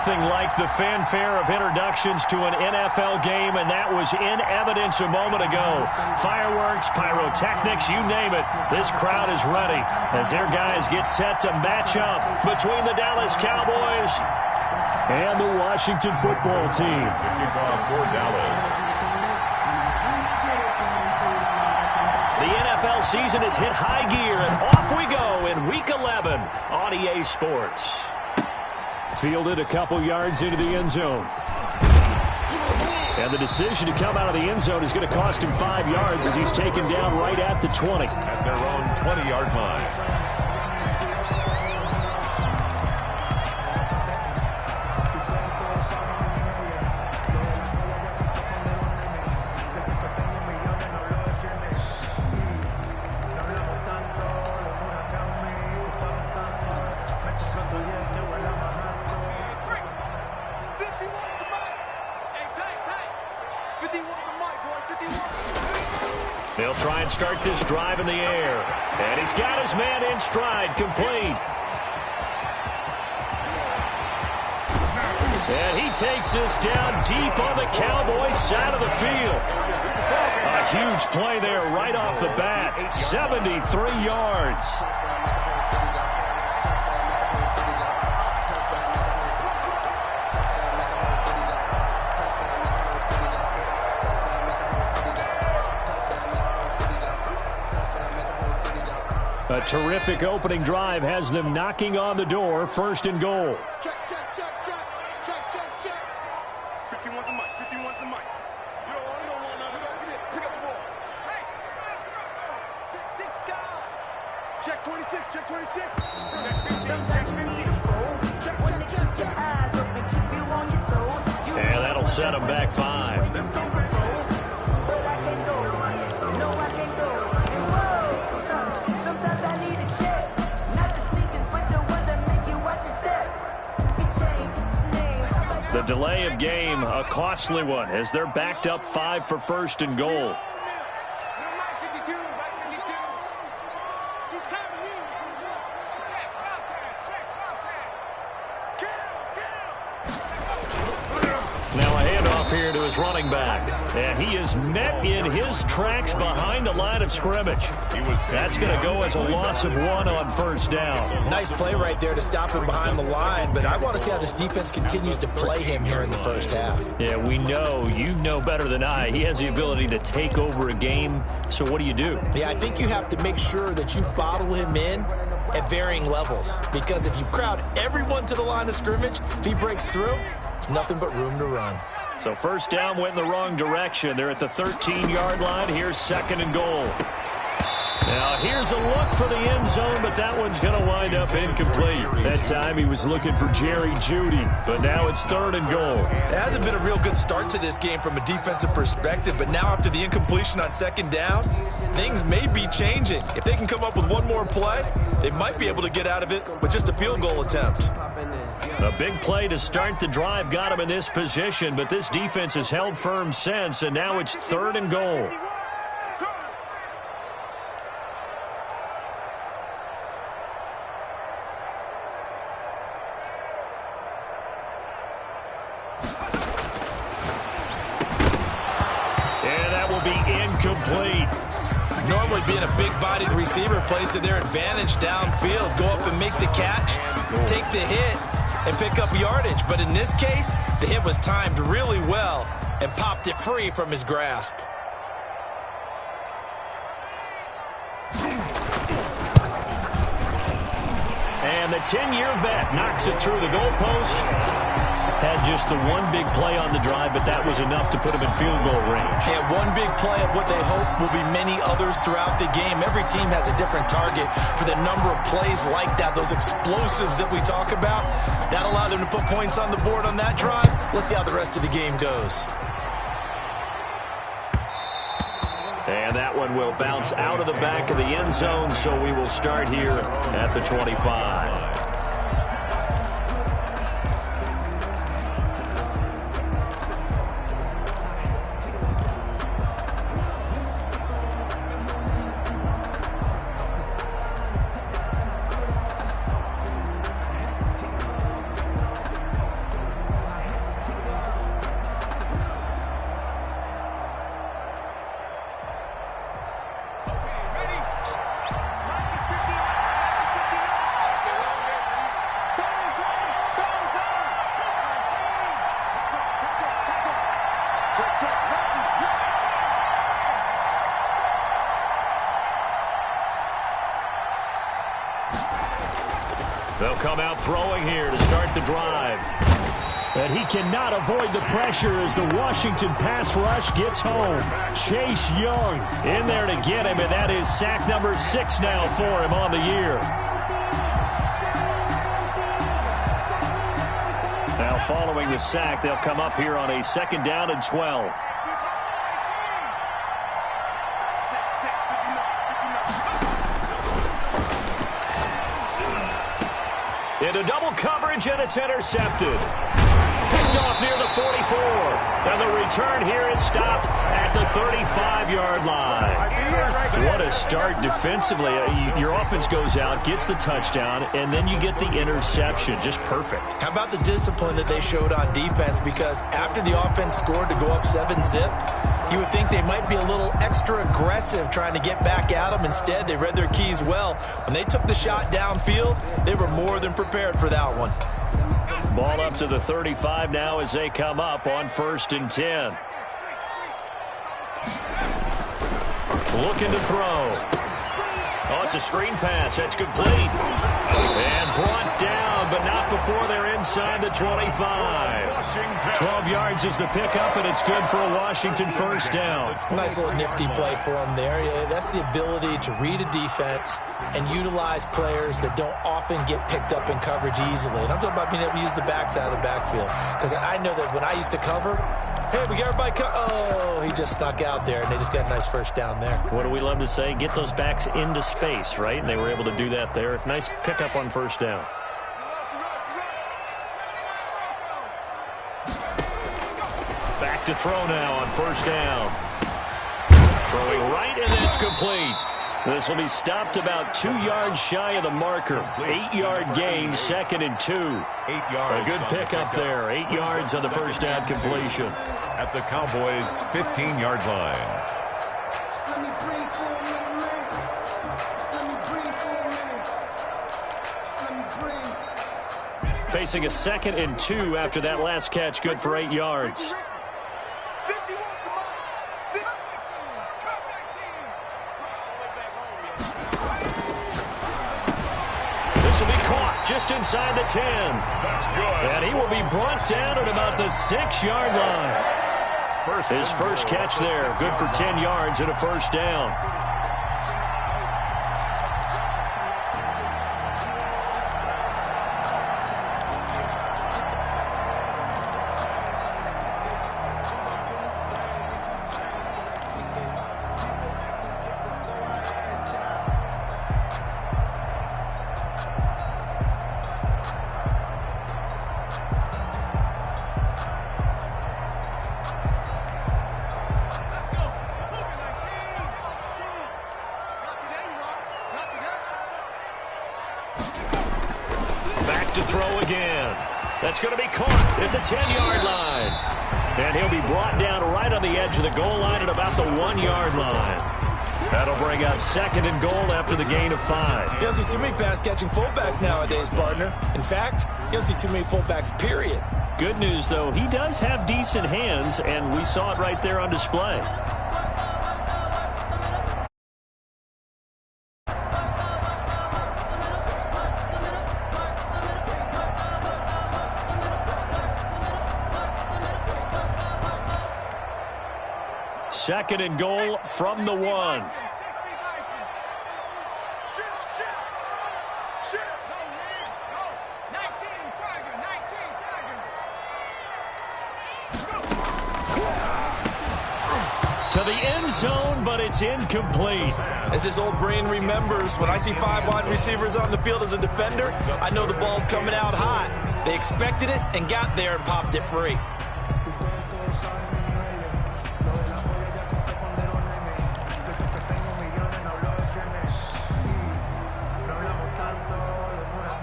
nothing like the fanfare of introductions to an NFL game, and that was in evidence a moment ago. Fireworks, pyrotechnics, you name it. This crowd is ready as their guys get set to match up between the Dallas Cowboys and the Washington football team. The NFL season has hit high gear, and off we go in Week 11 on EA Sports. Fielded a couple yards into the end zone. And the decision to come out of the end zone is going to cost him 5 yards as he's taken down right at the 20. At their own 20-yard line. They'll try and start this drive in the air. And he's got his man in stride, complete. And he takes this down deep on the Cowboys side of the field. A huge play there right off the bat. 73 yards. A terrific opening drive has them knocking on the door, 1st and goal. Check. 50 wants the mic. 50 wants the mic. You don't want nothing. Get it. Pick up the ball. Hey! Check 26, guys. Check 26. Check 15. Check 15. And that'll set him back 5. Let's go, baby. The delay of game, a costly one, as they're backed up 5 for 1st and goal. Now a handoff here to his running back. And he is met in his tracks behind the line of scrimmage. That's going to go as a loss of 1 on 1st down. Nice play right there to stop him behind the line, but I want to see how this defense continues to play him here in the first half. Yeah, we know, you know better than I, he has the ability to take over a game. So what do you do? Yeah, I think you have to make sure that you bottle him in at varying levels, because if you crowd everyone to the line of scrimmage, if he breaks through, there's nothing but room to run. So 1st down went in the wrong direction. They're at the 13-yard line. Here's 2nd and goal. Now here's a look for the end zone, but that one's going to wind up incomplete. That time he was looking for Jerry Jeudy, but now it's 3rd and goal. It hasn't been a real good start to this game from a defensive perspective, but now after the incompletion on 2nd down, things may be changing. If they can come up with one more play, they might be able to get out of it with just a field goal attempt. A big play to start the drive got him in this position, but this defense has held firm since, and now it's 3rd and goal. And that will be incomplete. Normally being a big-bodied receiver plays to their advantage downfield. Go up and make the catch, take the hit, and pick up yardage. But in this case, the hit was timed really well and popped it free from his grasp. And the 10-year vet knocks it through the goalpost. Had just the one big play on the drive, but that was enough to put him in field goal range. And one big play of what they hope will be many others throughout the game. Every team has a different target for the number of plays like that, those explosives that we talk about. That allowed them to put points on the board on that drive. Let's see how the rest of the game goes. And that one will bounce out of the back of the end zone, so we will start here at the 25. Check, check. They'll come out throwing here to start the drive. And he cannot avoid the pressure as the Washington pass rush gets home. Chase Young in there to get him, and that is sack number 6 now for him on the year. Now following the sack, they'll come up here on a 2nd down and 12. Into double coverage, and it's intercepted. Picked off near the 44. And the return here is stopped at the 35-yard line. What a start defensively. Your offense goes out, gets the touchdown, and then you get the interception. Just perfect. How about the discipline that they showed on defense? Because after the offense scored to go up 7-zip, you would think they might be a little extra aggressive trying to get back at them. Instead, they read their keys well. When they took the shot downfield, they were more than prepared for that one. Ball up to the 35 now as they come up on 1st and 10. Looking to throw. Oh, it's a screen pass. That's complete. And brought down, but not before they're inside the 25. 12 yards is the pickup, and it's good for a Washington 1st down. Nice little nifty play for him there. Yeah, that's the ability to read a defense and utilize players that don't often get picked up in coverage easily. And I'm talking about being able to use the backside of the backfield. Because I know that when I used to cover, hey, we got everybody oh, he just snuck out there, and they just got a nice 1st down there. What do we love to say? Get those backs into space, right? And they were able to do that there. Nice pickup on 1st down. Back to throw now on 1st down. Throwing right, and it's complete. This will be stopped about 2 yards shy of the marker. 8-yard gain, 2nd and 2. 8 yards. A good pickup there. 8 yards on the 1st down completion. At the Cowboys' 15-yard line. Facing a 2nd and 2 after that last catch. Good for 8 yards. Just inside the 10. That's good. And he will be brought down at about the 6-yard line. His first catch there. Good for 10 yards and a 1st down. To throw again. That's going to be caught at the 10-yard line. And he'll be brought down right on the edge of the goal line at about the 1-yard line. That'll bring up 2nd and goal after the gain of 5. You don't see too many pass-catching fullbacks nowadays, partner. In fact, you don't see too many fullbacks, period. Good news, though, he does have decent hands, and we saw it right there on display. Second and goal from the 1. To the end zone, but it's incomplete. As his old brain remembers, when I see 5 wide receivers on the field as a defender, I know the ball's coming out hot. They expected it and got there and popped it free.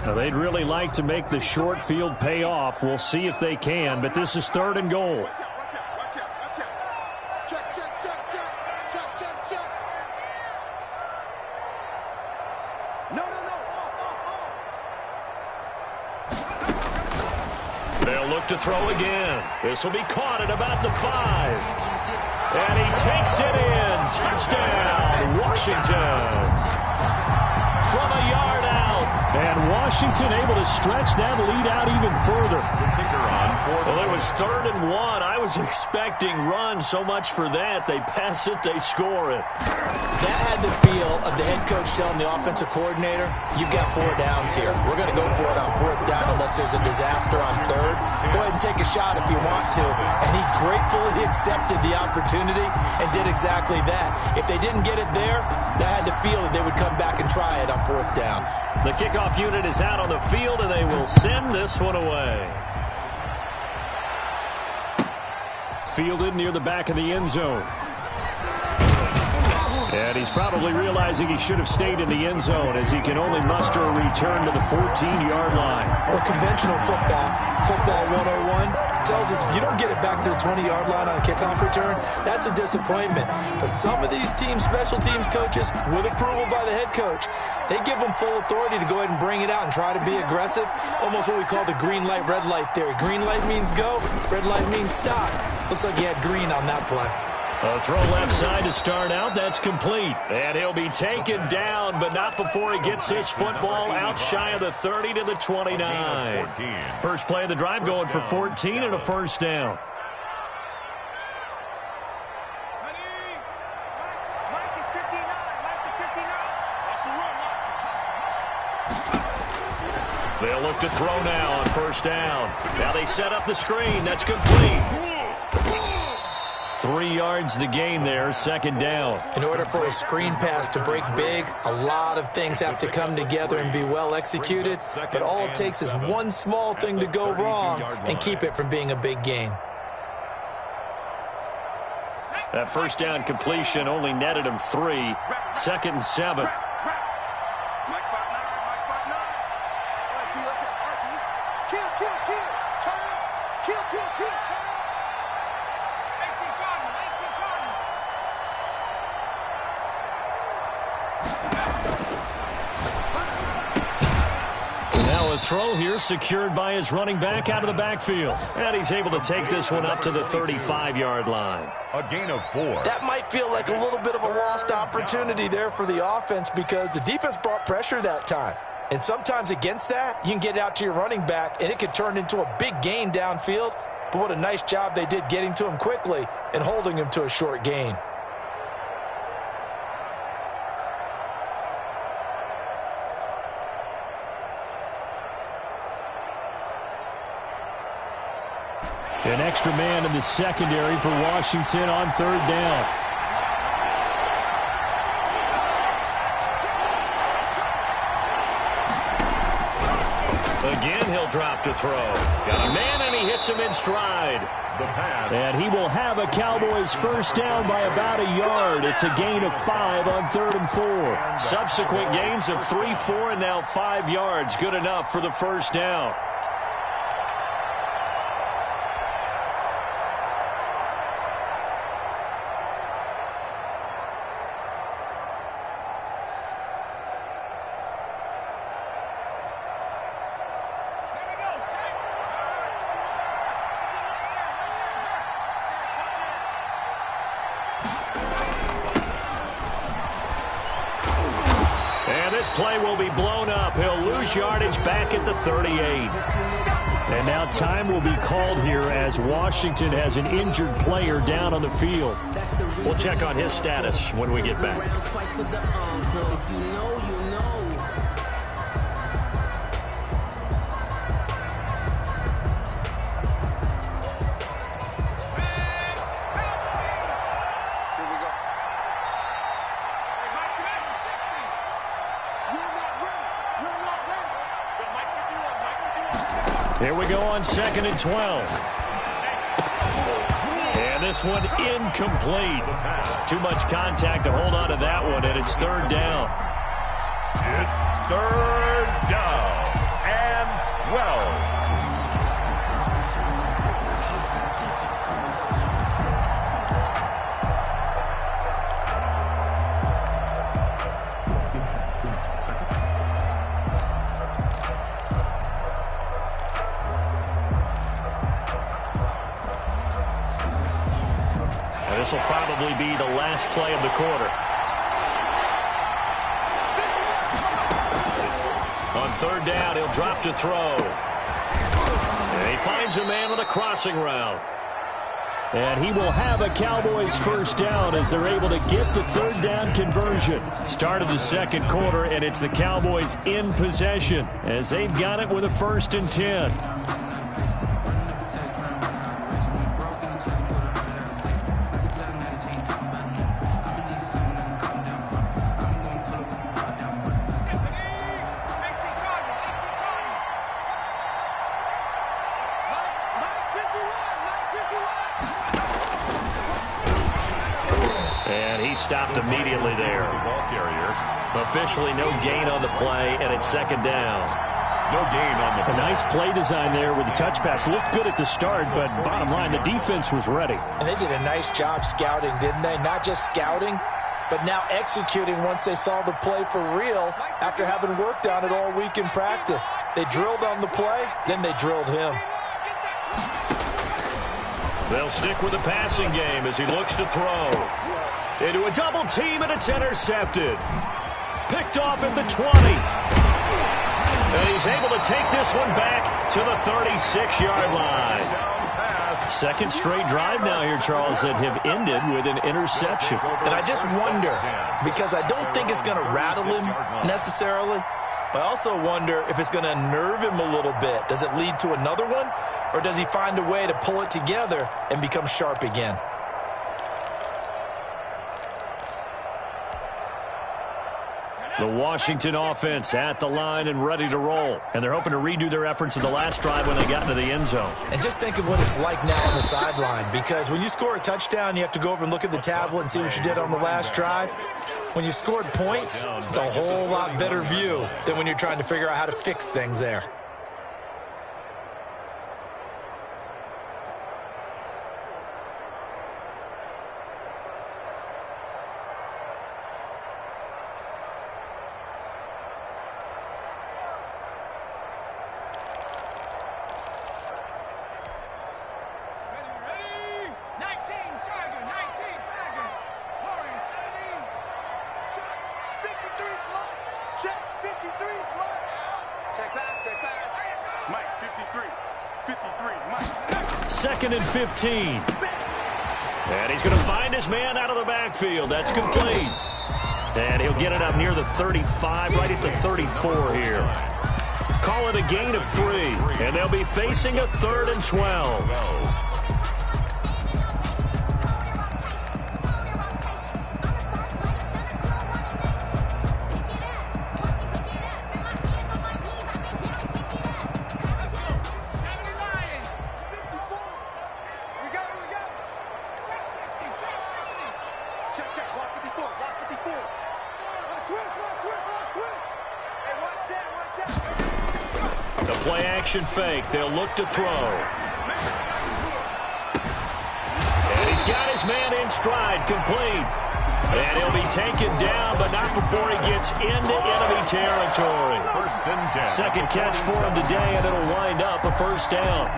Now, they'd really like to make the short field pay off. We'll see if they can, but this is 3rd and goal. to throw again. This will be caught at about the 5. And he takes it in. Touchdown, Washington. From a yard out. And Washington able to stretch that lead out even further. Well, it was 3rd and 1. I was expecting run, so much for that. They pass it, they score it. That had the feel of the head coach telling the offensive coordinator, you've got 4 downs here. We're going to go for it on 4th down unless there's a disaster on 3rd. Go ahead and take a shot if you want to. And he gratefully accepted the opportunity and did exactly that. If they didn't get it there, that had the feel that they would come back and try it on 4th down. The kickoff unit is out on the field, and they will send this one away. Fielded near the back of the end zone. And he's probably realizing he should have stayed in the end zone as he can only muster a return to the 14-yard line. Well, conventional football 101, tells us if you don't get it back to the 20-yard line on a kickoff return, that's a disappointment. But some of these special teams coaches, with approval by the head coach, they give them full authority to go ahead and bring it out and try to be aggressive. Almost what we call the green light, red light theory. Green light means go, red light means stop. Looks like he had green on that play. A throw left side to start out. That's complete. And he'll be taken down, but not before he gets this football out shy of the 30 to the 29. First play of the drive going for 14 and a first down. They'll look to throw now on first down. Now they set up the screen. That's complete. 3 yards the gain there, second down. In order for a screen pass to break big, a lot of things have to come together and be well executed. But all it takes is one small thing to go wrong and keep it from being a big gain. That first down completion only netted him 3. 2nd and 7. Now a throw here secured by his running back out of the backfield. And he's able to take this one up to the 35-yard line. A gain of 4. That might feel like a little bit of a lost opportunity there for the offense because the defense brought pressure that time. And sometimes against that, you can get out to your running back, and it could turn into a big gain downfield. But what a nice job they did getting to him quickly and holding him to a short gain. An extra man in the secondary for Washington on 3rd down. Again, he'll drop to throw. Got a man, and he hits him in stride. The pass. And he will have a Cowboys first down by about a yard. It's a gain of 5 on 3rd and 4. Subsequent gains of 3, 4, and now 5 yards. Good enough for the first down. This play will be blown up. He'll lose yardage back at the 38. And now time will be called here as Washington has an injured player down on the field. We'll check on his status when we get back. Here we go on 2nd and 12. And this one incomplete. Too much contact to hold on to that one, and it's 3rd down. It's 3rd down and 12. And this will probably be the last play of the quarter. On third down, he'll drop to throw. And he finds a man on the crossing route. And he will have a Cowboys first down as they're able to get the third down conversion. Start of the second quarter, and it's the Cowboys in possession as they've got it with a 1st and 10. And he stopped immediately there. Officially no gain on the play, and it's 2nd down. No gain on the play. A nice play design there with the touch pass. Looked good at the start, but bottom line, the defense was ready. And they did a nice job scouting, didn't they? Not just scouting, but now executing once they saw the play for real after having worked on it all week in practice. They drilled on the play, then they drilled him. They'll stick with the passing game as he looks to throw. Into a double team, and it's intercepted. Picked off at the 20. And he's able to take this one back to the 36-yard line. Second straight drive now here, Charles, that have ended with an interception. And I just wonder, because I don't think it's going to rattle him necessarily, but I also wonder if it's going to unnerve him a little bit. Does it lead to another one, or does he find a way to pull it together and become sharp again? The Washington offense at the line and ready to roll. And they're hoping to redo their efforts in the last drive when they got into the end zone. And just think of what it's like now on the sideline, because when you score a touchdown, you have to go over and look at the tablet and see what you did on the last drive. When you scored points, it's a whole lot better view than when you're trying to figure out how to fix things there. Mike, 53. 53, Mike. 2nd and 15. And he's going to find his man out of the backfield. That's complete. And he'll get it up near the 35, right at the 34 here. Call it a gain of 3. And they'll be facing a 3rd and 12. The play action fake. They'll look to throw. And he's got his man in stride, complete. And he'll be taken down, but not before he gets into enemy territory. 1st and 10. Second catch for him today, and it'll wind up a 1st down.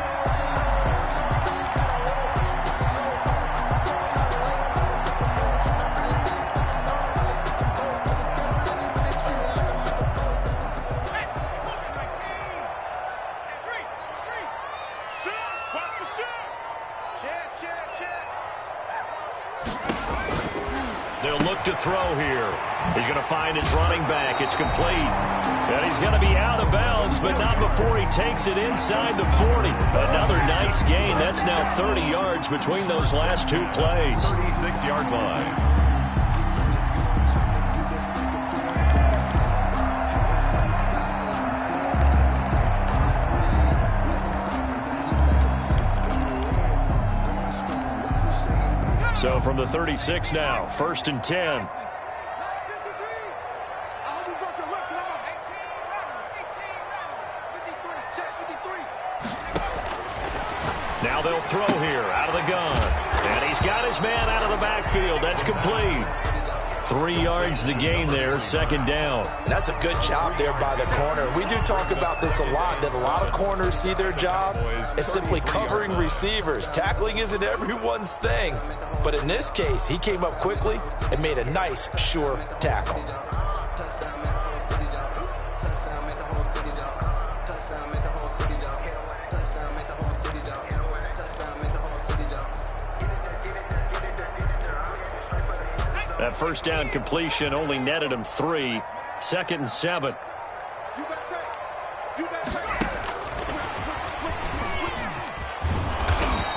They'll look to throw here. He's going to find his running back. It's complete. And he's going to be out of bounds, but not before he takes it inside the 40. Another nice gain. That's now 30 yards between those last 2 plays. 36-yard line. So from the 36 now, 1st and 10. Now they'll throw here out of the gun. And he's got his man out of the backfield. That's complete. 3 yards the gain there, second down. And that's a good job there by the corner. We do talk about this a lot, that a lot of corners see their job as simply covering receivers. Tackling isn't everyone's thing. But in this case, he came up quickly and made a nice, sure tackle. That first down completion only netted him 3. 2nd and 7.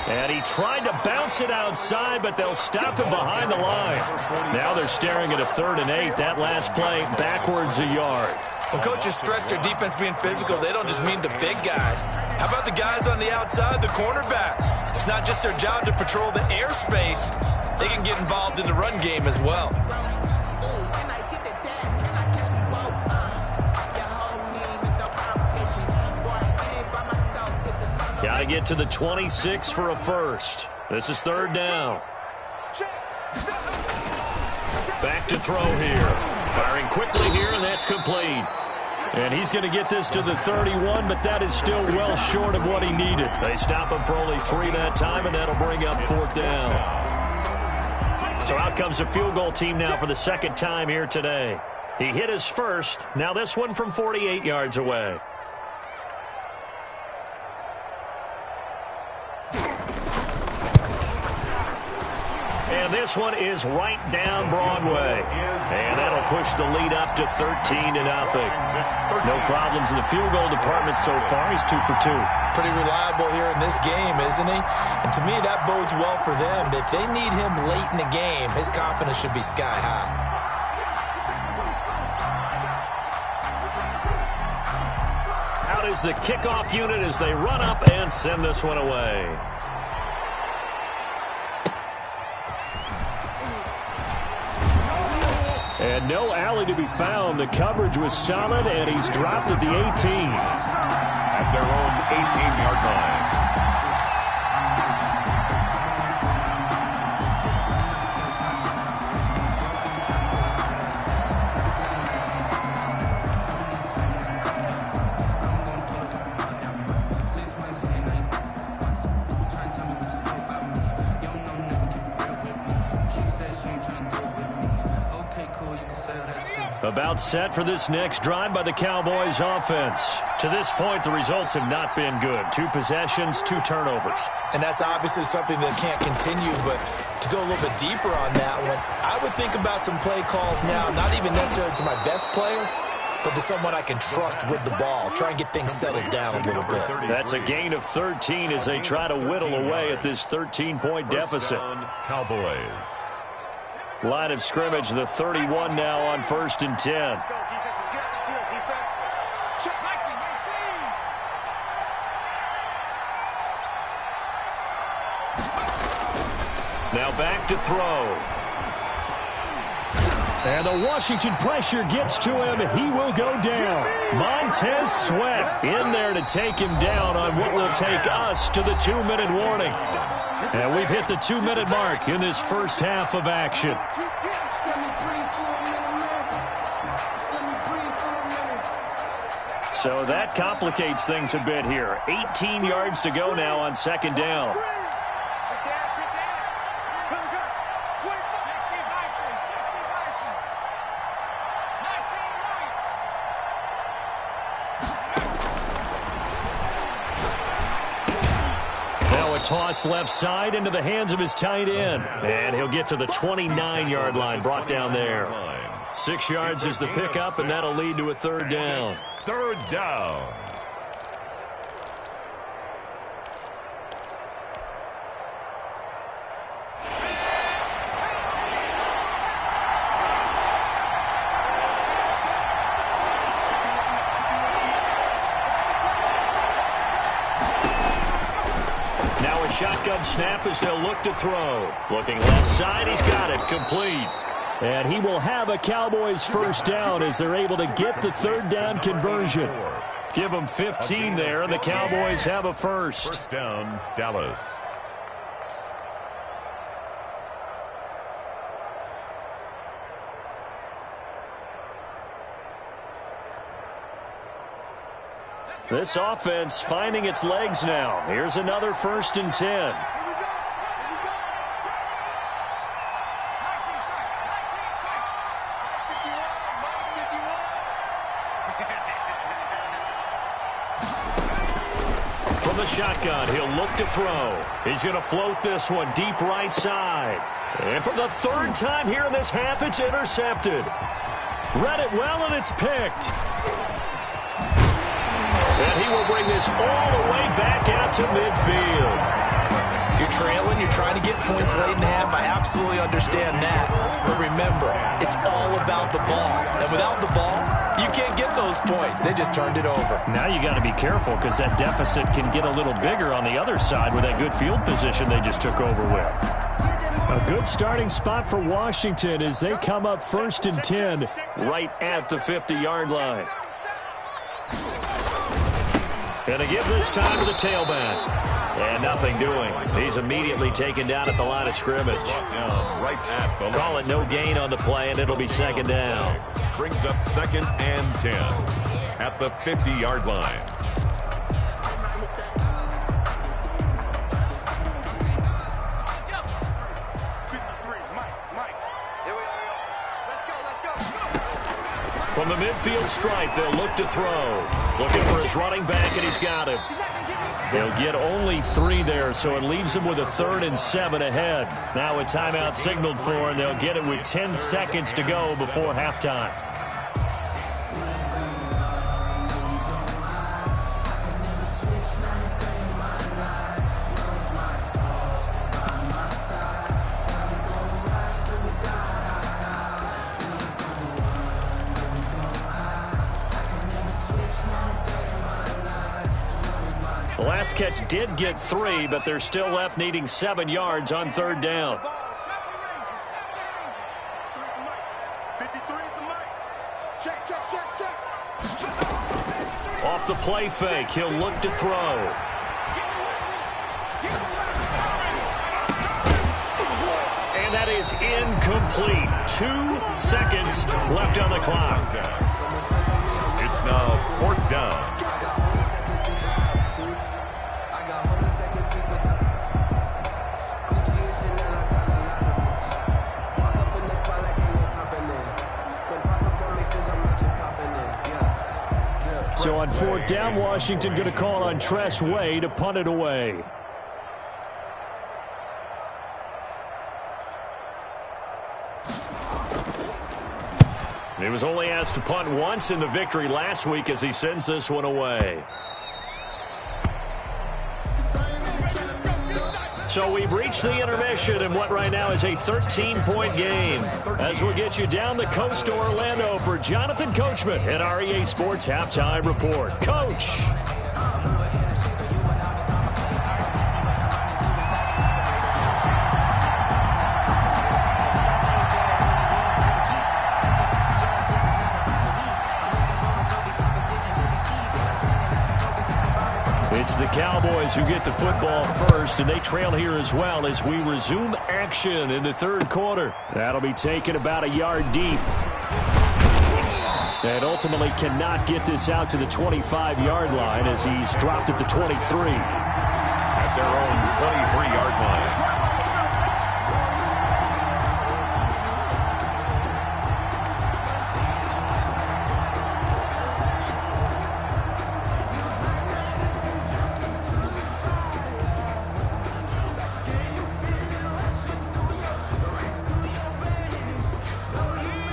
And he tried to bounce it outside, but they'll stop him behind the line. Now they're staring at a 3rd and 8. That last play backwards a yard. When coaches stress their defense being physical, they don't just mean the big guys. How about the guys on the outside, the cornerbacks? It's not just their job to patrol the airspace. They can get involved in the run game as well. Got to get to the 26 for a first. This is 3rd down. Back to throw here. Firing quickly here, and that's complete. And he's going to get this to the 31, but that is still well short of what he needed. They stop him for only 3 that time, and that'll bring up 4th down. So out comes a field goal team now for the 2nd time here today. He hit his first. Now this one from 48 yards away. And this one is right down Broadway. And that'll push the lead up to 13-0. No problems in the field goal department so far. He's 2 for 2. Pretty reliable here in this game, isn't he? And to me, that bodes well for them. If they need him late in the game, his confidence should be sky high. Out is the kickoff unit as they run up and send this one away. And no alley to be found. The coverage was solid, and he's dropped at the 18. At their own 18-yard line. About set for this next drive by the Cowboys offense. To this point, the results have not been good. 2 possessions, 2 turnovers. And that's obviously something that can't continue, but to go a little bit deeper on that one, I would think about some play calls now, not even necessarily to my best player, but to someone I can trust with the ball. Try and get things settled down a little bit. That's a gain of 13 as they try to whittle away at this 13-point deficit. Cowboys. Line of scrimmage, the 31 now on 1st and 10. Let's go, defense. Let's get out the field, defense. Check. Now back to throw. And the Washington pressure gets to him. He will go down. Montez Sweat in there to take him down on what will take us to the 2-minute warning. And we've hit the 2-minute mark in this first half of action. So that complicates things a bit here. 18 yards to go now on 2nd down. Toss left side into the hands of his tight end. And he'll get to the 29-yard line, brought down there. 6 yards is the pickup, and that'll lead to a 3rd down. 3rd down. Shotgun snap as they'll look to throw. Looking left side, he's got it, complete. And he will have a Cowboys 1st down as they're able to get the 3rd down conversion. Give them 15 there, and the Cowboys have a first. 1st down, Dallas. This offense finding its legs now. Here's another 1st and 10. From the shotgun, he'll look to throw. He's going to float this one deep right side. And for the 3rd time here in this half, it's intercepted. Read it well, and it's picked. And he will bring this all the way back out to midfield. You're trailing, you're trying to get points late in the half. I absolutely understand that. But remember, it's all about the ball. And without the ball, you can't get those points. They just turned it over. Now you got to be careful because that deficit can get a little bigger on the other side with that good field position they just took over with. A good starting spot for Washington as they come up 1st and 10 right at the 50-yard line. And they give this time to the tailback. And nothing doing. He's immediately taken down at the line of scrimmage. Right at the Call it no gain on the play, and it'll be 2nd down. Brings up 2nd and 10 at the 50-yard line. From the midfield stripe, they'll look to throw. Looking for his running back, and he's got him. They'll get only 3 there, so it leaves them with a 3rd and 7 ahead. Now a timeout signaled for, and they'll get it with 10 seconds to go before halftime. The last catch did get 3, but they're still left needing 7 yards on 3rd down. 53 at the mic. Check. Off the play fake, he'll look to throw. And that is incomplete. 2 seconds left on the clock. It's now 4th down. So on 4th down, Washington going to call on Tress Way to punt it away. He was only asked to punt once in the victory last week as he sends this one away. So we've reached the intermission in what right now is a 13-point game. As we'll get you down the coast to Orlando for Jonathan Coachman at our EA Sports Halftime Report. Coach. It's the Cowboys who get the football first, and they trail here as well as we resume action in the 3rd quarter. That'll be taken about a yard deep. And ultimately cannot get this out to the 25-yard line as he's dropped at the 23. At their own 23-yard line.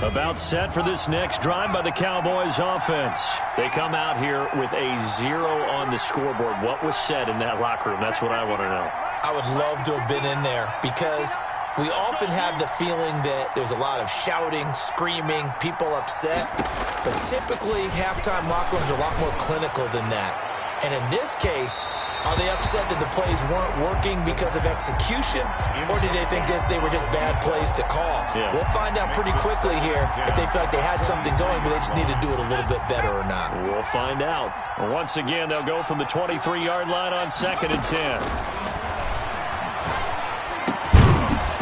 About set for this next drive by the Cowboys offense. They come out here with a 0 on the scoreboard. What was said in that locker room? That's what I want to know. I would love to have been in there because we often have the feeling that there's a lot of shouting, screaming, people upset. But typically, halftime locker rooms are a lot more clinical than that. And in this case, are they upset that the plays weren't working because of execution, or did they think they were just bad plays to call? Yeah. We'll find out pretty quickly here if they feel like they had something going, but they just need to do it a little bit better or not. We'll find out. Once again, they'll go from the 23-yard line on 2nd and 10.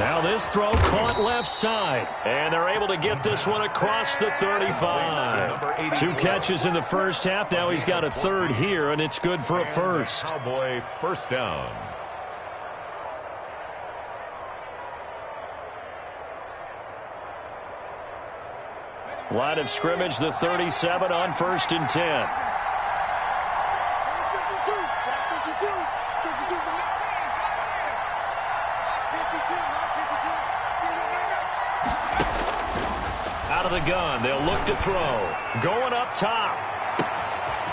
Now this throw caught left side. And they're able to get this one across the 35. 2 catches in the first half. Now he's got a third here, and it's good for a first. Cowboy first down. Line of scrimmage, the 37 on 1st and 10. Out of the gun, they'll look to throw. Going up top.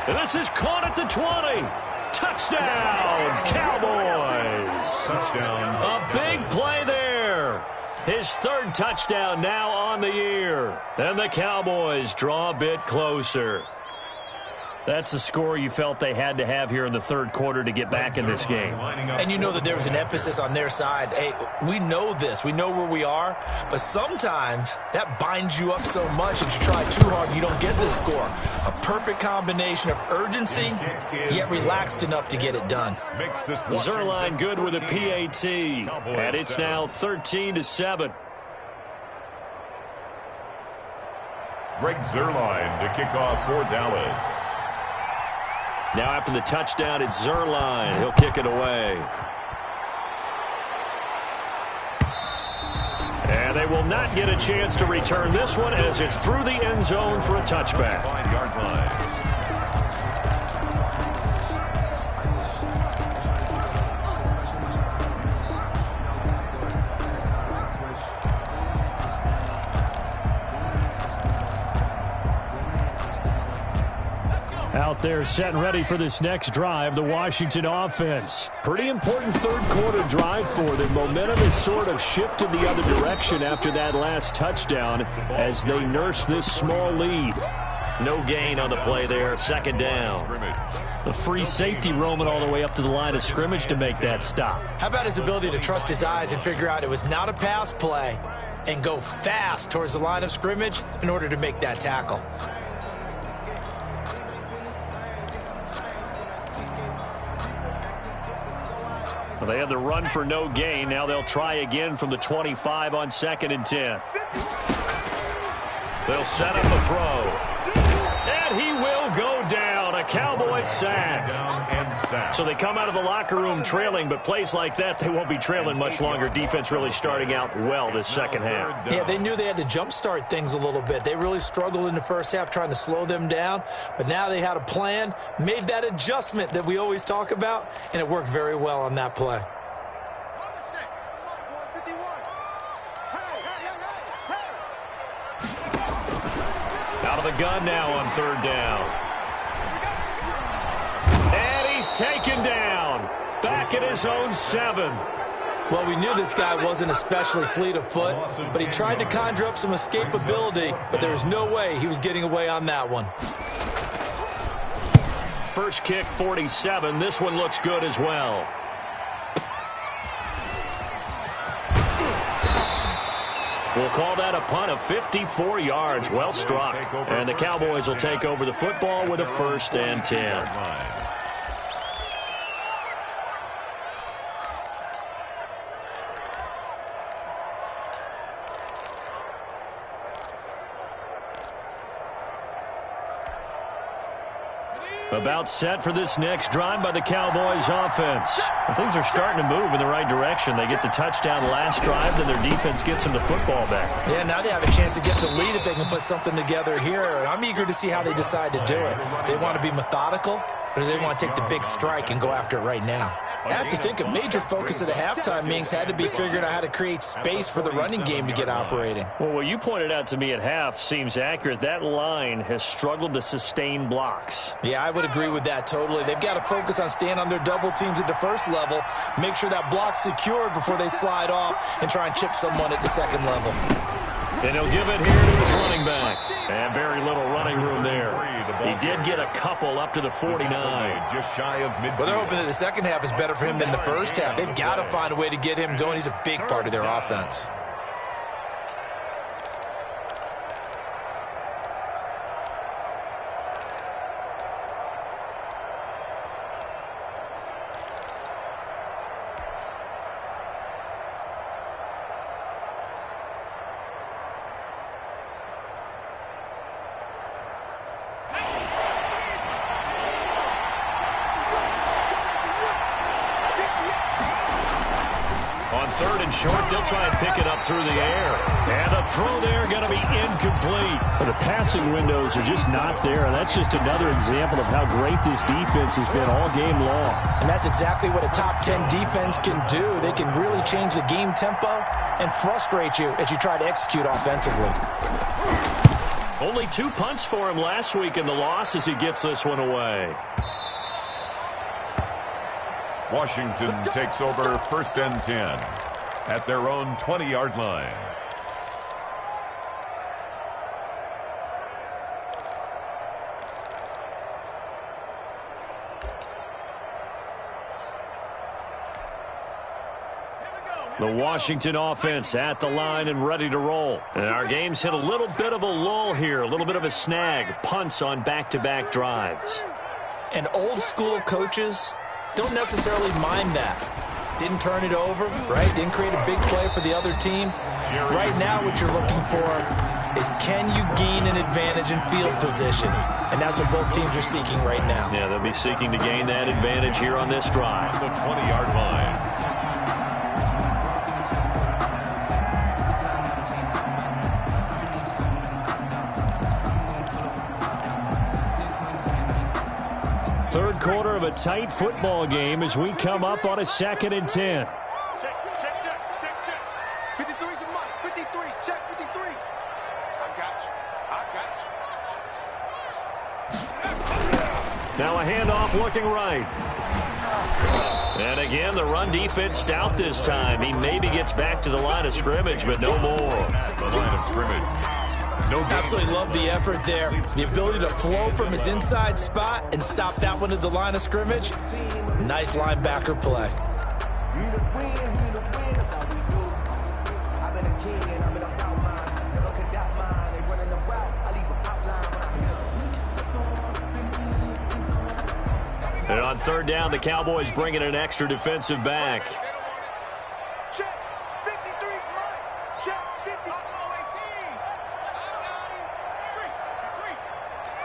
And this is caught at the 20. Touchdown, Cowboys. Touchdown. A big play there. His 3rd touchdown now on the year. And the Cowboys draw a bit closer. That's a score you felt they had to have here in the 3rd quarter to get back in this game. And you know that there was an emphasis on their side. Hey, we know this. We know where we are. But sometimes that binds you up so much that you try too hard, you don't get this score. A perfect combination of urgency, yet relaxed enough to get it done. Zerline good with a PAT. And it's now 13-7. Greg Zerline to kick off for Dallas. Now after the touchdown, it's Zerline. He'll kick it away. And they will not get a chance to return this one as it's through the end zone for a touchback. 5-yard line. Out there set and ready for this next drive, the Washington offense. Pretty important 3rd quarter drive for them. Momentum has sort of shifted the other direction after that last touchdown as they nurse this small lead. No gain on the play there, 2nd down. The free safety roaming all the way up to the line of scrimmage to make that stop. How about his ability to trust his eyes and figure out it was not a pass play and go fast towards the line of scrimmage in order to make that tackle. Well, they had the run for no gain. Now they'll try again from the 25 on 2nd and 10. They'll set up a throw. And he will go down. A Cowboys sack. So they come out of the locker room trailing, but plays like that, they won't be trailing much longer. Defense really starting out well this 2nd half. Yeah, they knew they had to jumpstart things a little bit. They really struggled in the first half trying to slow them down, but now they had a plan, made that adjustment that we always talk about, and it worked very well on that play. Out of the gun now on 3rd down. And he's taken down. Back at his own 7. Well, we knew this guy wasn't especially fleet of foot, but he tried to conjure up some escapability, but there's no way he was getting away on that one. First kick, 47. This one looks good as well. We'll call that a punt of 54 yards. Well struck. And the Cowboys will take over the football with a 1st and 10. About set for this next drive by the Cowboys offense. And things are starting to move in the right direction. They get the touchdown last drive, then their defense gets them the football back. Yeah, now they have a chance to get the lead if they can put something together here. I'm eager to see how they decide to do it. Do they want to be methodical, or do they want to take the big strike and go after it right now? I have to think a major focus of the halftime meetings had to be figuring out how to create space for the running game to get operating. Well, what you pointed out to me at half seems accurate. That line has struggled to sustain blocks. Yeah, I would agree with that totally. They've got to focus on staying on their double teams at the first level, make sure that block's secured before they slide off and try and chip someone at the second level. And he'll give it here to his running back. And very little running room there. He did get a couple up to the 49. Just shy of midfield. Well, they're hoping that the second half is better for him than the first half. They've got to find a way to get him going. He's a big part of their offense. try and pick it up through the air. And the throw there going to be incomplete. But the passing windows are just not there, and that's just another example of how great this defense has been all game long. And that's exactly what a top 10 defense can do. They can really change the game tempo and frustrate you as you try to execute offensively. Only 2 punts for him last week in the loss as he gets this one away. Washington takes over 1st and 10 at their own 20-yard line. The Washington offense at the line and ready to roll. And our game's hit a little bit of a lull here, a little bit of a snag. Punts on back-to-back drives. And old-school coaches don't necessarily mind that. Didn't turn it over, right? Didn't create a big play for the other team. Right now what you're looking for is, can you gain an advantage in field position? And that's what both teams are seeking right now. Yeah, they'll be seeking to gain that advantage here on this drive. The 20-yard line. Third quarter of a tight football game as we come up on a 2nd and 10. Check. 53's the mark. 53. Check 53. I got you. Now a handoff looking right. And again, the run defense stout this time. He maybe gets back to the line of scrimmage, but no more. The line of scrimmage. Absolutely love the effort there. The ability to flow from his inside spot and stop that one at the line of scrimmage. Nice linebacker play. And on 3rd down, the Cowboys bring in an extra defensive back. Check. 53's right. Check. 50.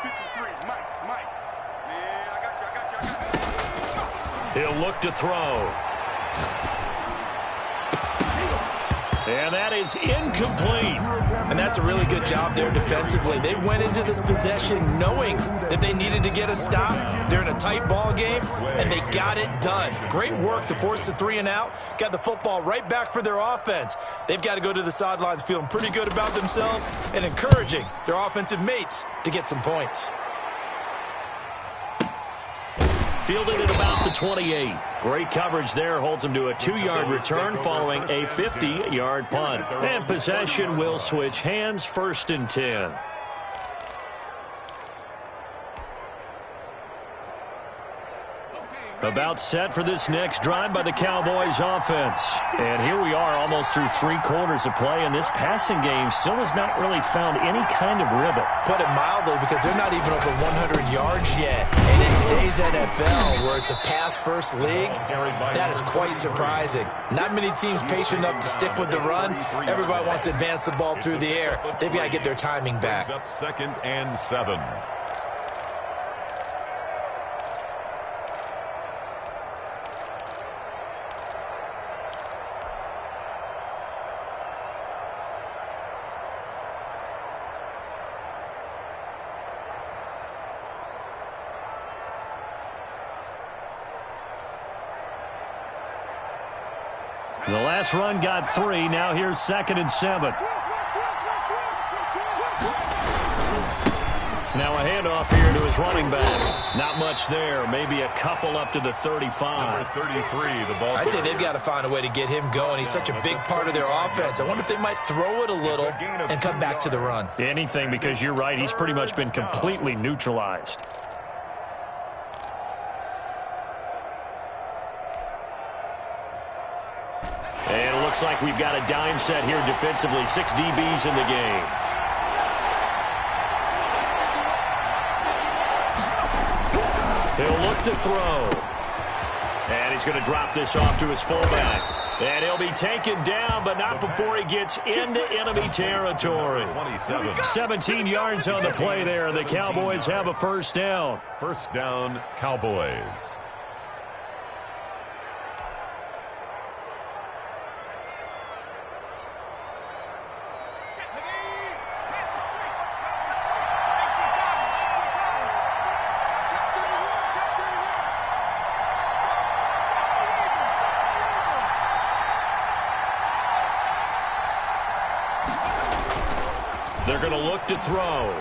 53. Mike. Man, I got you. He'll look to throw. And that is incomplete. And that's a really good job there defensively. They went into this possession knowing that they needed to get a stop. They're in a tight ball game, and they got it done. Great work to force the 3 and out. Got the football right back for their offense. They've got to go to the sidelines feeling pretty good about themselves and encouraging their offensive mates to get some points. Fielded at about the 28. Great coverage there. Holds him to a 2-yard return following a 50-yard punt. And possession will switch hands. 1st and 10. About set for this next drive by the Cowboys offense. And here we are almost through 3 quarters of play, and this passing game still has not really found any kind of rhythm. Put it mildly, because they're not even over 100 yards yet. And in today's NFL, where it's a pass-first league, that is quite surprising. Not many teams patient enough to stick with the run. Everybody wants to advance the ball through the air. They've got to get their timing back. Up 2nd and 7. The last run got 3. Now here's 2nd and 7. Now a handoff here to his running back. Not much there. Maybe a couple up to the 35. Number 33, the ball. I'd say they've got to find a way to get him going. He's such a big part of their offense. I wonder if they might throw it a little and come back to the run. Anything, because you're right. He's pretty much been completely neutralized. And it looks like we've got a dime set here defensively. 6 DBs in the game. He'll look to throw. And he's going to drop this off to his fullback. And he'll be taken down, but not before he gets into enemy territory. 17 yards on the play there. The Cowboys have a first down. First down, Cowboys. They're going to look to throw.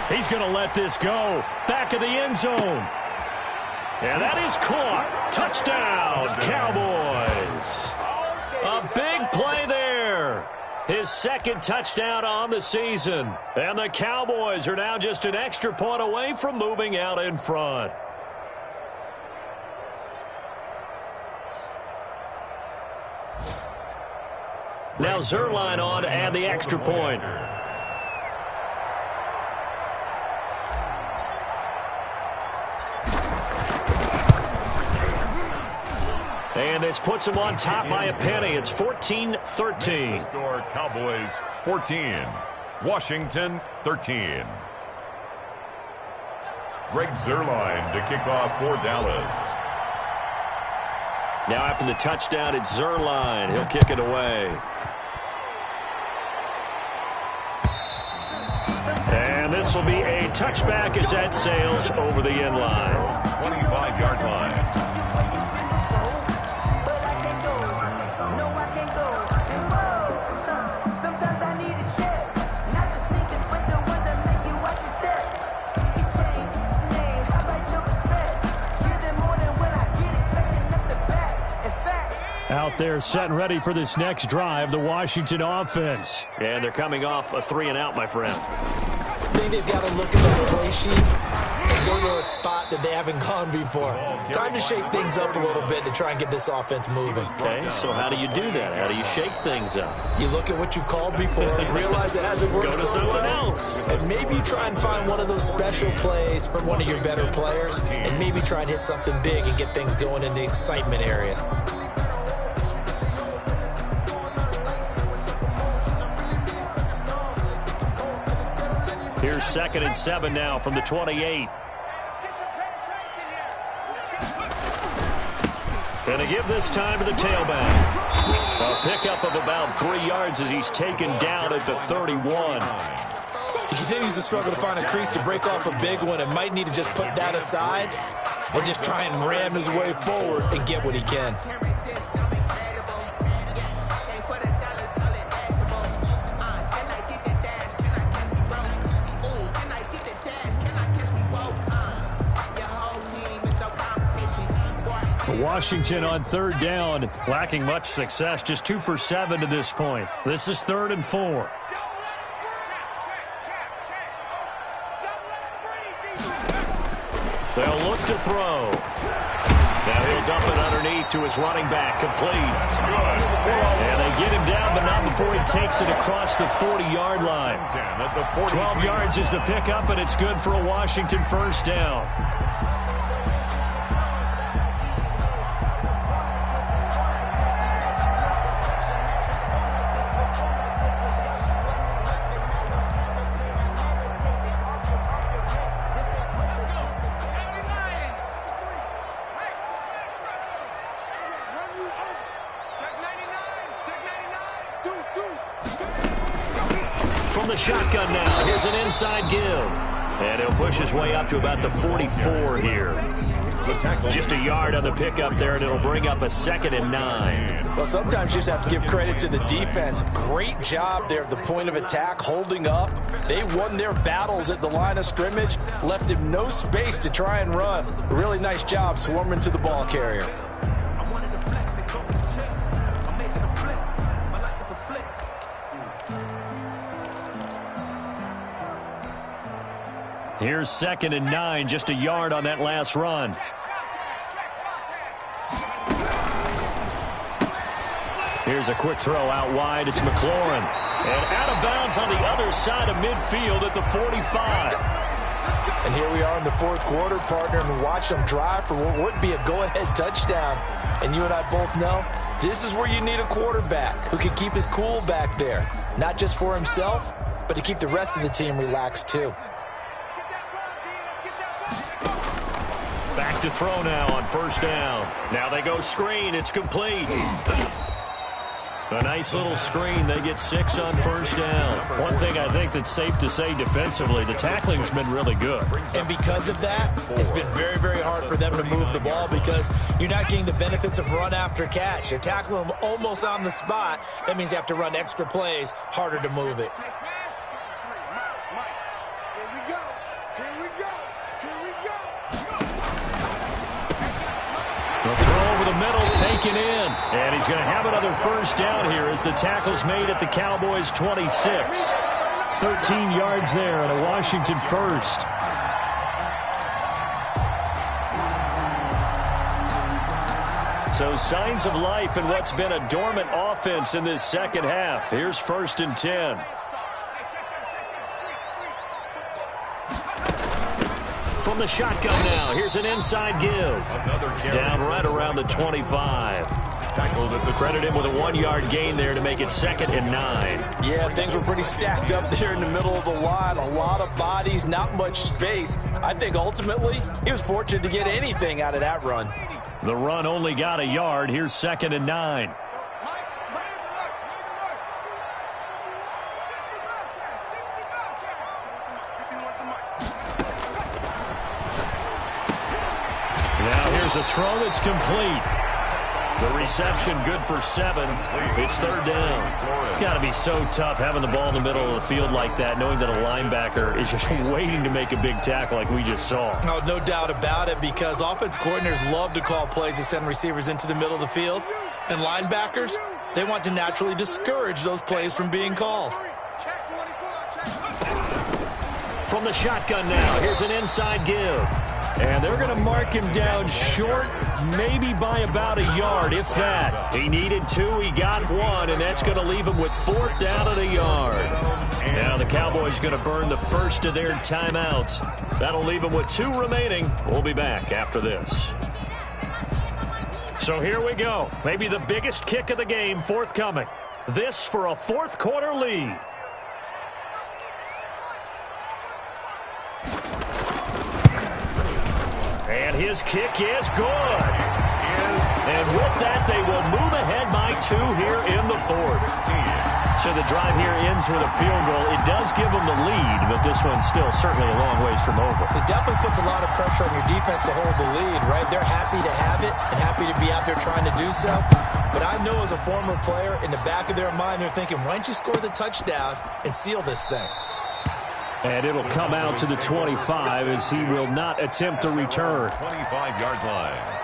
He's going to let this go. Back of the end zone. And that is caught. Touchdown, Cowboys. A big play there. His second touchdown on the season. And the Cowboys are now just an extra point away from moving out in front. Now Zerline on to add the extra point. And this puts him on top by a penny. It's 14-13. Score Cowboys 14. Washington 13. Greg Zerline to kick off for Dallas. Now after the touchdown, it's Zerline. He'll kick it away. And this will be a touchback as that sails over the end line. 25-yard line. Out there set and ready for this next drive, the Washington offense. And they're coming off a 3-and-out, my friend. I think they've got to look at that play sheet and go to a spot that they haven't gone before. Time to shake things up a little bit to try and get this offense moving. Okay, so how do you do that? How do you shake things up? You look at what you've called before, realize it hasn't worked Go to someone else. And maybe try and find one of those special plays from one of your better players, and maybe try and hit something big and get things going in the excitement area. Here's 2nd and 7 now from the 28. And to give this time to the tailback. A pickup of about 3 yards as he's taken down at the 31. He continues to struggle to find a crease to break off a big one and might need to just put that aside and just try and ram his way forward and get what he can. Washington on 3rd down, lacking much success, just 2 for 7 to this point. This is 3rd and 4. They'll look to throw. Now he'll dump it underneath to his running back, complete. And they get him down, but not before he takes it across the 40-yard line. 12 yards is the pickup, and it's good for a Washington 1st down. From the shotgun now, here's an inside give. And he'll push his way up to about the 44 here. Just a yard on the pickup there, and it'll bring up a 2nd and 9. Well, sometimes you just have to give credit to the defense. Great job there at the point of attack, holding up. They won their battles at the line of scrimmage, left him no space to try and run. A really nice job swarming to the ball carrier. Here's 2nd and 9, just a yard on that last run. Here's a quick throw out wide. It's McLaurin. And out of bounds on the other side of midfield at the 45. And here we are in the 4th quarter, partner, and watch them drive for what would be a go-ahead touchdown. And you and I both know this is where you need a quarterback who can keep his cool back there. Not just for himself, but to keep the rest of the team relaxed too. Back to throw now on 1st down. Now they go screen. It's complete. A nice little screen. They get 6 on 1st down. One thing I think that's safe to say defensively, the tackling's been really good. And because of that, it's been very, very hard for them to move the ball because you're not getting the benefits of run after catch. You're tackling them almost on the spot. That means you have to run extra plays, harder to move it. taken in. And he's going to have another first down here as the tackle's made at the Cowboys' 26. 13 yards there and a Washington first. So signs of life in what's been a dormant offense in this second half. Here's 1st and 10. From the shotgun now, here's an inside give. Down right around the 25. Tackled at the credit him with a 1-yard gain there to make it 2nd and 9. Yeah, things were pretty stacked up there in the middle of the line. A lot of bodies, not much space. I think ultimately he was fortunate to get anything out of that run. The run only got a yard. Here's 2nd and 9. Now here's a throw that's complete. The reception good for 7. It's 3rd down. It's got to be so tough having the ball in the middle of the field like that, knowing that a linebacker is just waiting to make a big tackle like we just saw. Oh, no doubt about it, because offense coordinators love to call plays to send receivers into the middle of the field. And linebackers, they want to naturally discourage those plays from being called. From the shotgun now, here's an inside give. And they're going to mark him down short, maybe by about a yard, if that. He needed 2, he got 1, and that's going to leave him with 4th down at a yard. Now the Cowboys going to burn the first of their timeouts. That'll leave them with 2 remaining. We'll be back after this. So here we go. Maybe the biggest kick of the game forthcoming. This for a 4th quarter lead. And his kick is good. And with that, they will move ahead by 2 here in the 4th. So the drive here ends with a field goal. It does give them the lead, but this one's still certainly a long ways from over. It definitely puts a lot of pressure on your defense to hold the lead, right? They're happy to have it and happy to be out there trying to do so. But I know as a former player, in the back of their mind, they're thinking, why don't you score the touchdown and seal this thing? And it'll come out to the 25 as he will not attempt to return. 25-yard line.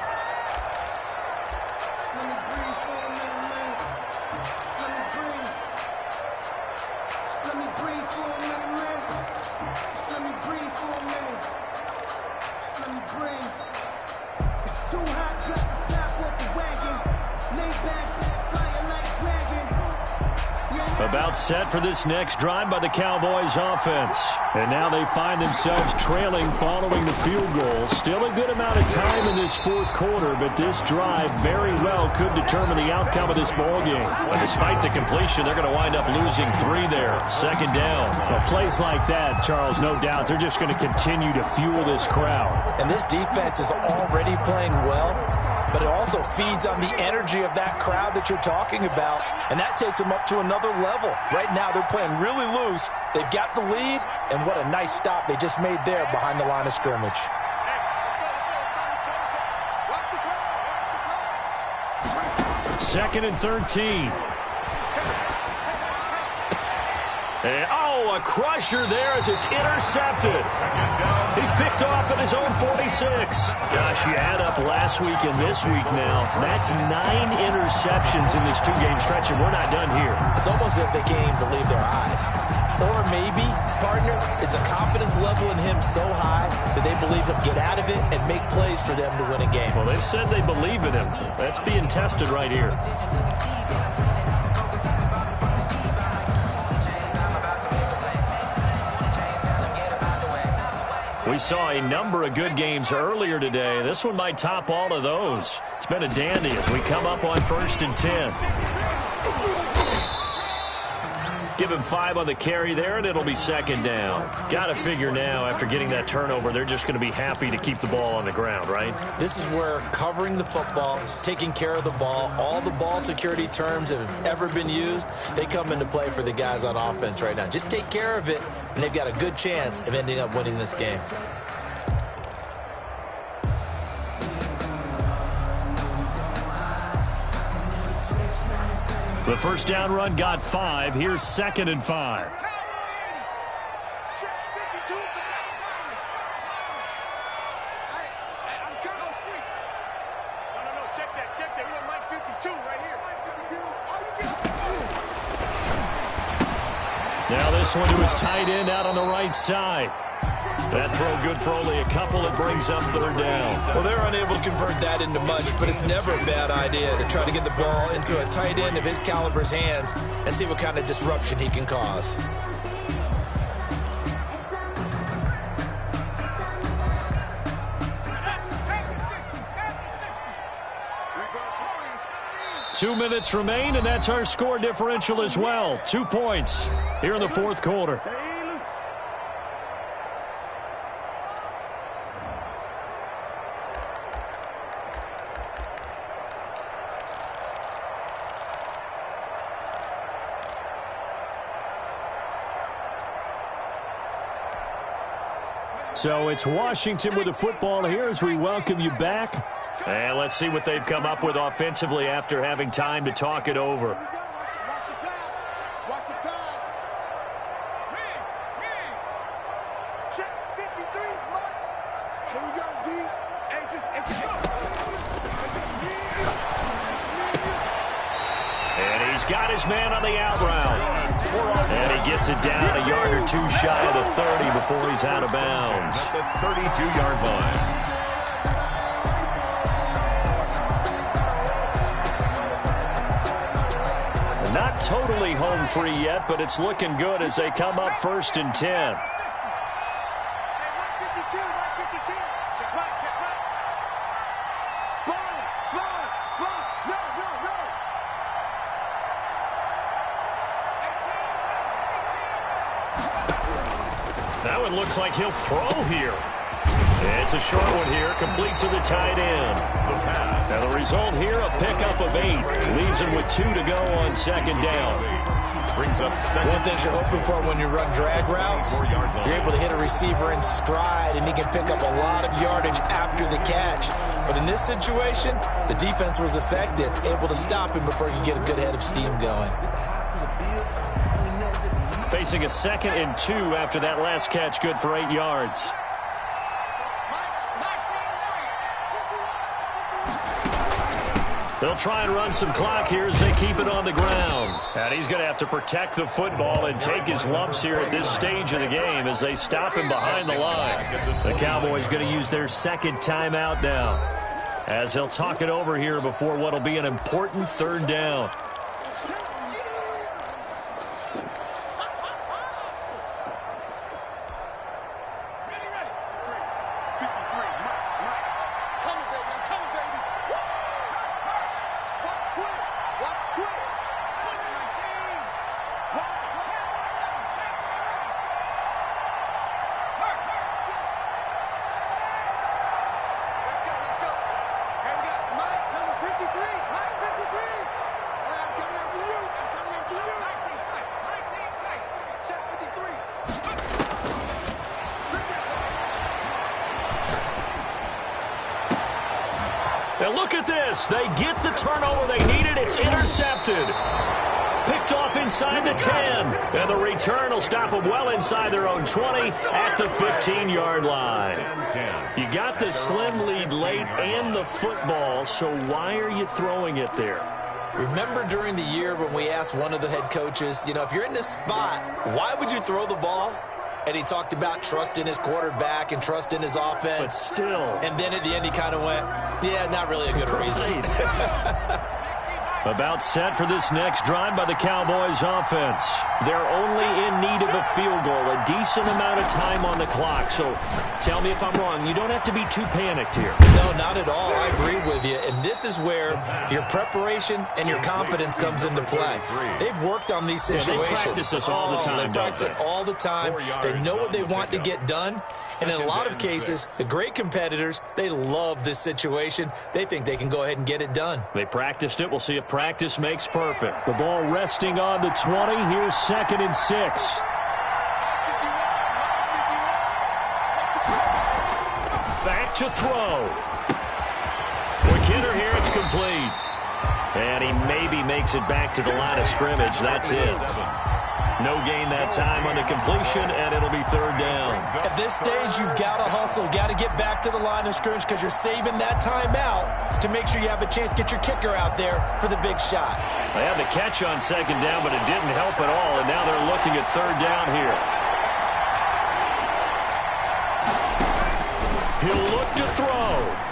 About set for this next drive by the Cowboys offense. And now they find themselves trailing following the field goal. Still a good amount of time in this 4th quarter, but this drive very well could determine the outcome of this ball game. And despite the completion, they're going to wind up losing 3 there. 2nd down. Well, plays like that, Charles, no doubt, they're just going to continue to fuel this crowd. And this defense is already playing well, but it also feeds on the energy of that crowd that you're talking about, and that takes them up to another level. Right now, they're playing really loose. They've got the lead, and what a nice stop they just made there behind the line of scrimmage. Second and 13. A crusher there as it's intercepted. He's picked off at his own 46. Gosh, you add up last week and this week now. That's 9 interceptions in this 2-game stretch, and we're not done here. It's almost as if they can't even believe their eyes. Or maybe, partner, is the confidence level in him so high that they believe he'll get out of it and make plays for them to win a game. Well, they've said they believe in him. That's being tested right here. We saw a number of good games earlier today. This one might top all of those. It's been a dandy as we come up on 1st and 10. Give him 5 on the carry there, and it'll be 2nd down. Got to figure now, after getting that turnover, they're just going to be happy to keep the ball on the ground, right? This is where covering the football, taking care of the ball, all the ball security terms that have ever been used, they come into play for the guys on offense right now. Just take care of it, and they've got a good chance of ending up winning this game. The first down run got 5. Here's 2nd and 5. Check that. We don't like Now this one to his tight end out on the right side. That throw good for only a couple. It brings up third down. Well, they're unable to convert that into much, but it's never a bad idea to try to get the ball into a tight end of his caliber's hands and see what kind of disruption he can cause. Two minutes remain, and that's our score differential as well. 2 points here in the fourth quarter. So it's Washington with the football here as we welcome you back. And let's see what they've come up with offensively after having time to talk it over. Watch the pass. Watch the pass. Check 53's mark. Here we go, D. Hey, just go. And he's got his man on the out route. And he gets it down a yard or two shy of the 30 before he's out of bounds. At the 32-yard line. Not totally home free yet, but it's looking good as they come up 1st and 10. That one looks like he'll throw here. It's a short one here, complete to the tight end. Now the result here, a pickup of 8. Leaves him with 2 to go on 2nd down. Brings up second. One thing you're hoping for when you run drag routes, you're able to hit a receiver in stride, and he can pick up a lot of yardage after the catch. But in this situation, the defense was effective, able to stop him before he could get a good head of steam going. Facing a 2nd and 2 after that last catch, good for 8 yards. They'll try and run some clock here as they keep it on the ground. And he's going to have to protect the football and take his lumps here at this stage of the game as they stop him behind the line. The Cowboys going to use their 2nd timeout now as they'll talk it over here before what will be an important 3rd down. Now look at this. They get the turnover they needed. It's intercepted. Picked off inside the 10. And the return will stop them well inside their own 20 at the 15-yard line. You got the slim lead late and the football, so why are you throwing it there? Remember during the year when we asked one of the head coaches, if you're in this spot, why would you throw the ball? And he talked about trust in his quarterback and trust in his offense. But still. And then at the end he kind of went, yeah, not really a good reason. About set for this next drive by the Cowboys offense. They're only in need of a field goal, a decent amount of time on the clock. So tell me if I'm wrong. You don't have to be too panicked here. No, not at all. I agree with you. And this is where your preparation and your confidence comes into play. They've worked on these situations. They practice this all the time, They practice it all the time. They know what they want to get done. And in a lot of cases, the great competitors, they love this situation. They think they can go ahead and get it done. They practiced it. We'll see if practice makes perfect. The ball resting on the 20. Here's 2nd and 6. Back to throw. Quick hitter here. It's complete. And he maybe makes it back to the line of scrimmage. That's it. No gain that time on the completion, and it'll be 3rd down. At this stage, you've got to hustle, got to get back to the line of scrimmage because you're saving that timeout to make sure you have a chance to get your kicker out there for the big shot. They had the catch on 2nd down, but it didn't help at all, and now they're looking get third down here. He'll look to throw.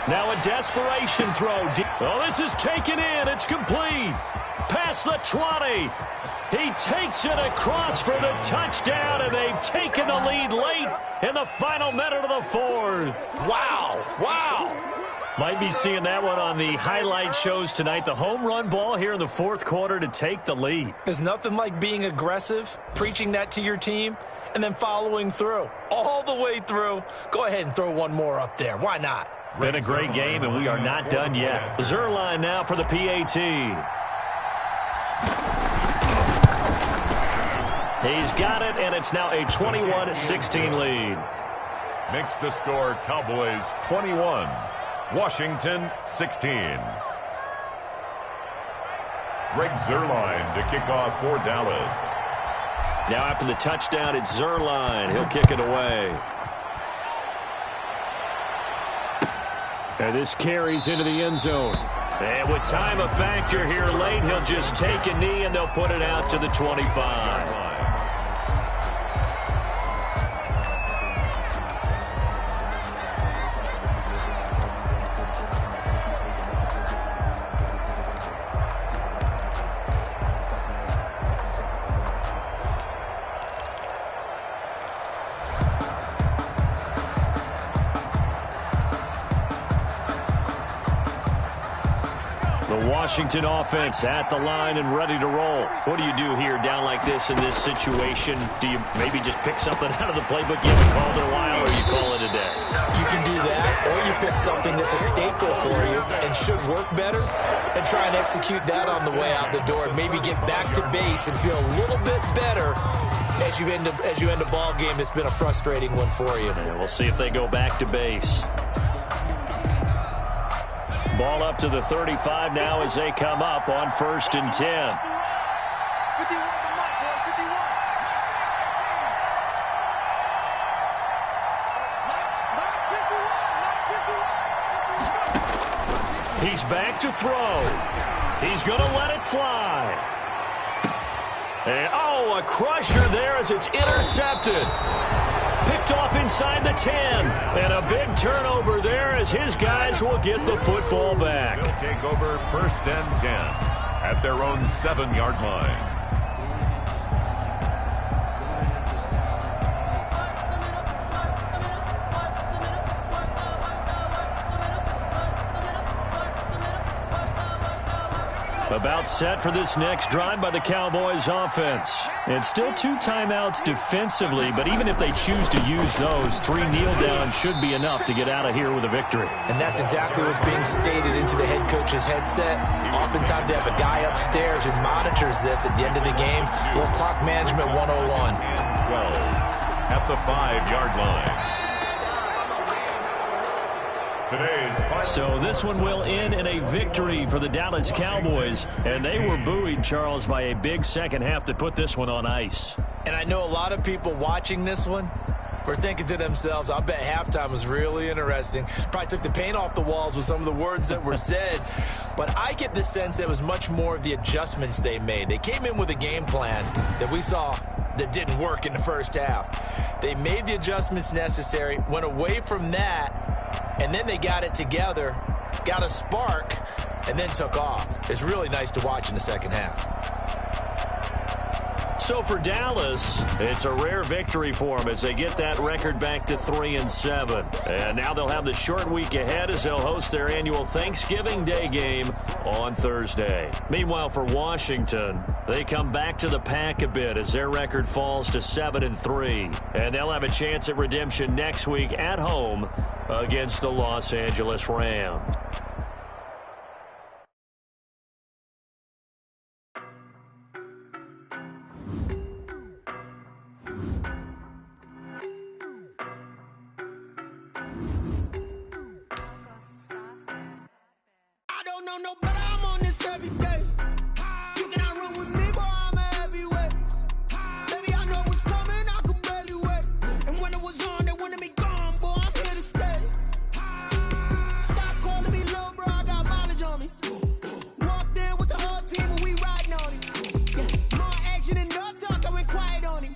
Now a desperation throw. Oh, this is taken in. It's complete. Past the 20. He takes it across for the touchdown, and they've taken the lead late in the final minute of the fourth. Wow. Wow. Might be seeing that one on the highlight shows tonight. The home run ball here in the fourth quarter to take the lead. There's nothing like being aggressive, preaching that to your team, and then following through. All the way through. Go ahead and throw one more up there. Why not? Been a great game, and we are not done yet. Zerline now for the PAT. He's got it, and it's now a 21-16 lead. Makes the score Cowboys 21, Washington 16. Greg Zuerlein to kick off for Dallas. Now after the touchdown, it's Zuerlein. He'll kick it away. And this carries into the end zone. And with time a factor here late, he'll just take a knee, and they'll put it out to the 25. Washington offense at the line and ready to roll. What do you do here down like this in this situation? Do you maybe just pick something out of the playbook you haven't called in a while, or you call it a day? You can do that, or you pick something that's a staple for you and should work better and try and execute that on the way out the door and maybe get back to base and feel a little bit better as you end a ball game that's been a frustrating one for you. And we'll see if they go back to base. Ball up to the 35 now as they come up on 1st and 10. He's back to throw. He's going to let it fly. And, oh, a crusher there as it's intercepted. Picked off inside the 10. And a big turnover there as his guys will get the football back. They'll take over 1st and 10 at their own 7-yard line. About set for this next drive by the Cowboys offense. It's still 2 timeouts defensively, but even if they choose to use those, 3 kneel downs should be enough to get out of here with a victory. And that's exactly what's being stated into the head coach's headset. Oftentimes they have a guy upstairs who monitors this at the end of the game. Little clock management 101. 12 at the 5-yard line. So this one will end in a victory for the Dallas Cowboys, and they were buoyed, Charles, by a big second half to put this one on ice. And I know a lot of people watching this one were thinking to themselves, I bet halftime was really interesting. Probably took the paint off the walls with some of the words that were said. But I get the sense it was much more of the adjustments they made. They came in with a game plan that we saw that didn't work in the first half. They made the adjustments necessary, went away from that, and then they got it together, got a spark, and then took off. It's really nice to watch in the second half. So for Dallas, it's a rare victory for them as they get that record back to 3-7. And now they'll have the short week ahead as they'll host their annual Thanksgiving Day game on Thursday. Meanwhile, for Washington, they come back to the pack a bit as their record falls to 7-3. And they'll have a chance at redemption next week at home against the Los Angeles Rams. More action and no talk, I went quiet on him.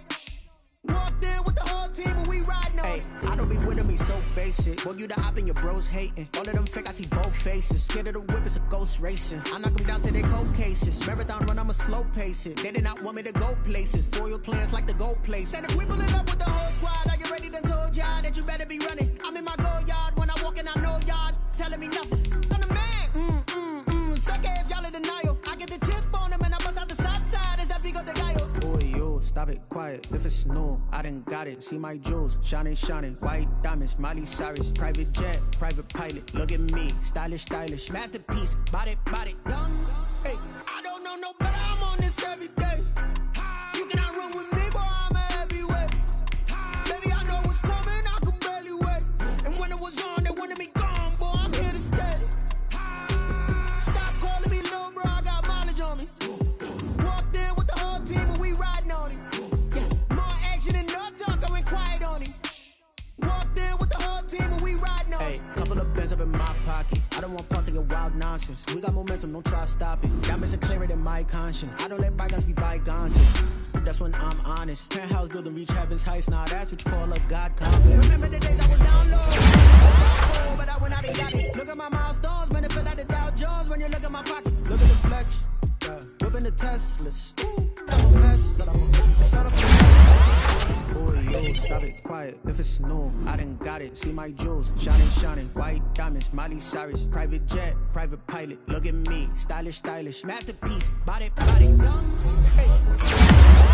I don't be winning me so basic. Boy, you the op and your bros hating. All of them fake, I see both faces. Scared of the whip, it's a ghost racing. I knock them down to their cold cases. Marathon run, I'ma slow pace it. They did not want me to go places. Foil plans like the go place. And if we pulling up with the whole squad, are you ready? Done told y'all that you better be running. I'm in my go yard when I walk in, I know y'all telling me nothing. I'm the man. Suck it if y'all in denial. I get the chip on them and I bust out the south side. Is that Vigo de Gallo? Boy, yo, stop it, quiet. If it's new, I done got it. See my jewels, shining, shining. White diamonds, Miley Cyrus. Private jet, private pilot. Look at me, stylish, stylish. Masterpiece, body, young. Hey, I don't know no better. I'm on this every day. You cannot run with me, boy. I'm a heavyweight. Baby, I know what's coming. I could barely wait. And when it was on, they wanted me gone, boy. I'm here to stay. Stop calling me little bro. I got mileage on me. Walked in with the whole team and we riding on it. Yeah, more action and no talk. I went quiet on it. Walked in with the whole team and we riding on it. Hey, couple of bands up in my pocket. I don't want pause to get wild nonsense. We got momentum, don't try to stop it. Diamonds are clearer than my conscience. I don't let bygones be bygones. That's when I'm honest. Penthouse building, reach heaven's heights. Now that's what you call a God complex. Remember the days I was down low, but I went out and got it. Look at my milestones, man, it feel like the Dow Jones when you look at my pocket. Look at the flex, whipping the Teslas. I'm a mess, but I'm a start up. Boy, yo, stop it, quiet. If it's new, I done got it. See my jewels, shining, shining. White diamonds, Miley Cyrus. Private jet, private pilot. Look at me, stylish, stylish. Masterpiece, body, young. Hey.